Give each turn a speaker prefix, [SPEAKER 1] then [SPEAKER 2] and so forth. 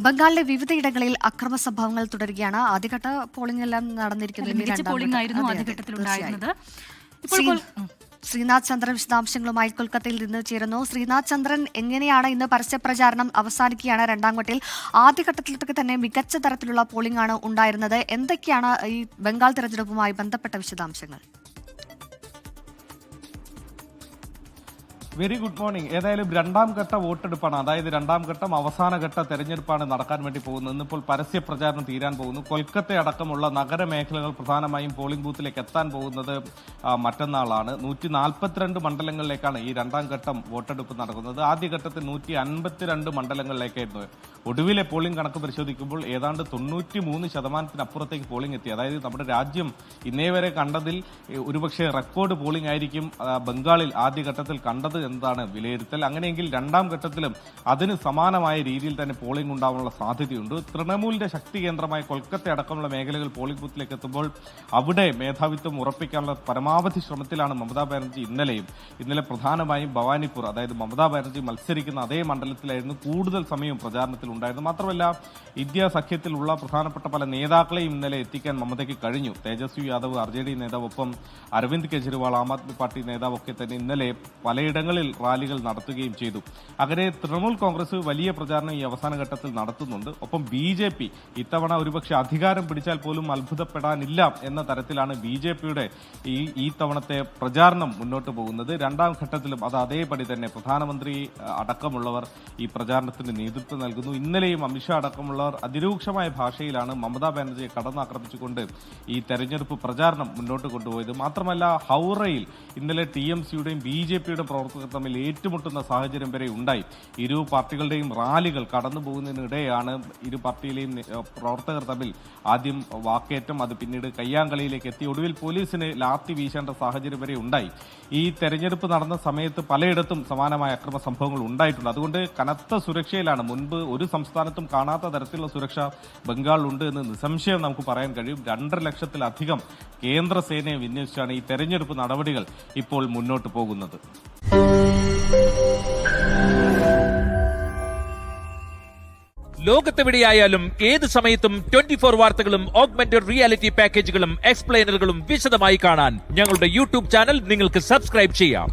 [SPEAKER 1] ബംഗാളിലെ വിവിധയിടങ്ങളിൽ അക്രമ സംഭവങ്ങൾ തുടരുകയാണ്. ആദ്യഘട്ട പോളിംഗ് എല്ലാം നടന്നിരിക്കുന്നു. ശ്രീനാഥ് ചന്ദ്രൻ വിശദാംശങ്ങളുമായി കൊൽക്കത്തയിൽ നിന്ന് ചേരുന്നു. ശ്രീനാഥ് ചന്ദ്രൻ, എങ്ങനെയാണ് ഇന്ന് പരസ്യപ്രചാരണം അവസാനിക്കുകയാണ് രണ്ടാം ഘട്ടത്തിൽ? ആദ്യഘട്ടത്തിലൊക്കെ തന്നെ മികച്ച തരത്തിലുള്ള പോളിംഗ് ആണ് ഉണ്ടായിരുന്നത്. എന്തൊക്കെയാണ് ഈ ബംഗാൾ തെരഞ്ഞെടുപ്പുമായി ബന്ധപ്പെട്ട വിശദാംശങ്ങൾ?
[SPEAKER 2] Very good morning. ഏതായാലും രണ്ടാം ഘട്ട വോട്ടെടുപ്പാണ്, അതായത് രണ്ടാം ഘട്ടം അവസാനഘട്ട തെരഞ്ഞെടുപ്പാണ് നടക്കാൻ വേണ്ടി പോകുന്നത്. ഇന്നിപ്പോൾ പരസ്യ പ്രചാരണം തീരാൻ പോകുന്നു. കൊൽക്കത്ത അടക്കമുള്ള നഗരമേഖലകൾ പ്രധാനമായും പോളിംഗ് ബൂത്തിലേക്ക് എത്താൻ പോകുന്നത് മറ്റന്നാളാണ്. 142 മണ്ഡലങ്ങളിലേക്കാണ് ഈ രണ്ടാം ഘട്ടം വോട്ടെടുപ്പ് നടക്കുന്നത്. ആദ്യഘട്ടത്തിൽ 152 മണ്ഡലങ്ങളിലേക്കായിരുന്നു. ഒടുവിലെ പോളിംഗ് കണക്ക് പരിശോധിക്കുമ്പോൾ ഏതാണ്ട് 93% പോളിംഗ് എത്തി. അതായത് നമ്മുടെ രാജ്യം ഇന്നേ വരെ കണ്ടതിൽ ഒരുപക്ഷെ റെക്കോർഡ് പോളിംഗ് ആയിരിക്കും ബംഗാളിൽ ആദ്യഘട്ടത്തിൽ കണ്ടത് എന്നതാണ് വിലയിരുത്തൽ. അങ്ങനെയെങ്കിൽ രണ്ടാം ഘട്ടത്തിലും അതിന് സമാനമായ രീതിയിൽ തന്നെ പോളിംഗ് ഉണ്ടാവാനുള്ള സാധ്യതയുണ്ട്. തൃണമൂലിന്റെ ശക്തി കേന്ദ്രമായ കൊൽക്കത്ത അടക്കമുള്ള മേഖലകൾ പോളിംഗ് ബൂത്തിലേക്ക് എത്തുമ്പോൾ അവിടെ മേധാവിത്വം ഉറപ്പിക്കാനുള്ള പരമാവധി ശ്രമത്തിലാണ് മമതാ ബാനർജി. ഇന്നലെ പ്രധാനമായും ഭവാനിപ്പൂർ, അതായത് മമതാ ബാനർജി മത്സരിക്കുന്ന അതേ മണ്ഡലത്തിലായിരുന്നു കൂടുതൽ സമയം പ്രചാരണത്തിൽ ഉണ്ടായിരുന്നു. മാത്രമല്ല ഇന്ത്യ സഖ്യത്തിലുള്ള പ്രധാനപ്പെട്ട പല നേതാക്കളെയും ഇന്നലെ എത്തിക്കാൻ മമതയ്ക്ക് കഴിഞ്ഞു. തേജസ്വി യാദവ്, RJD നേതാവ്, ഒപ്പം അരവിന്ദ് കെജ്രിവാൾ, ആം ആദ്മി പാർട്ടി നേതാവൊക്കെ തന്നെ ഇന്നലെ പലയിടങ്ങളിൽ റാലികൾ നടത്തുകയും ചെയ്തു. അങ്ങനെ തൃണമൂൽ കോൺഗ്രസ് വലിയ പ്രചാരണം ഈ അവസാന ഘട്ടത്തിൽ നടത്തുന്നുണ്ട്. ഒപ്പം BJP ഇത്തവണ ഒരുപക്ഷെ അധികാരം പിടിച്ചാൽ പോലും അത്ഭുതപ്പെടാനില്ല എന്ന തരത്തിലാണ് BJPയുടെ ഈ തവണത്തെ പ്രചാരണം മുന്നോട്ട് പോകുന്നത്. രണ്ടാം ഘട്ടത്തിലും അത് അതേപടി തന്നെ പ്രധാനമന്ത്രി അടക്കമുള്ളവർ ഈ പ്രചാരണത്തിന് നേതൃത്വം നൽകുന്നു. ഇന്നലെയും അമിത്ഷാ അടക്കമുള്ളവർ അതിരൂക്ഷമായ ഭാഷയിലാണ് മമതാ ബാനർജിയെ കടന്നാക്രമിച്ചുകൊണ്ട് ഈ തെരഞ്ഞെടുപ്പ് പ്രചാരണം മുന്നോട്ട് കൊണ്ടുപോയത്. മാത്രമല്ല ഹൌറയിൽ ഇന്നലെ TMCയുടെയും BJPയുടെയും പ്രവർത്തകർ തമ്മിൽ ഏറ്റുമുട്ടുന്ന സാഹചര്യം വരെ ഉണ്ടായി. ഇരു പാർട്ടികളുടെയും റാലികൾ കടന്നു പോകുന്നതിനിടെയാണ് ഇരു പാർട്ടിയിലെയും പ്രവർത്തകർ തമ്മിൽ ആദ്യം വാക്കേറ്റം, അത് പിന്നീട് കയ്യാങ്കളിയിലേക്ക് എത്തി. ഒടുവിൽ പോലീസിന് ലാത്തി വീശേണ്ട സാഹചര്യം വരെ ഉണ്ടായി. ഈ തെരഞ്ഞെടുപ്പ് നടന്ന സമയത്ത് പലയിടത്തും സമാനമായ അക്രമ സംഭവങ്ങൾ ഉണ്ടായിട്ടുണ്ട്. അതുകൊണ്ട് കനത്ത സുരക്ഷയിലാണ്. മുൻപ് ഒരു സംസ്ഥാനത്തും കാണാത്ത തരത്തിലുള്ള സുരക്ഷ ബംഗാളിലുണ്ട് എന്ന് നിസ്സംശയം നമുക്ക് പറയാൻ കഴിയും. 2.5 ലക്ഷത്തിലധികം കേന്ദ്ര സേനയെ വിന്യസിച്ചാണ് ഈ തെരഞ്ഞെടുപ്പ് നടപടികൾ ഇപ്പോൾ മുന്നോട്ട് പോകുന്നത്.
[SPEAKER 3] ലോകത്തെവിടെയായാലും ഏത് സമയത്തും 24 വാർത്തകളും ഓഗ്മെന്റഡ് റിയാലിറ്റി പാക്കേജുകളും എക്സ്പ്ലെയിനറുകളും വിശദമായി കാണാൻ ഞങ്ങളുടെ യൂട്യൂബ് ചാനൽ നിങ്ങൾക്ക് സബ്സ്ക്രൈബ് ചെയ്യാം.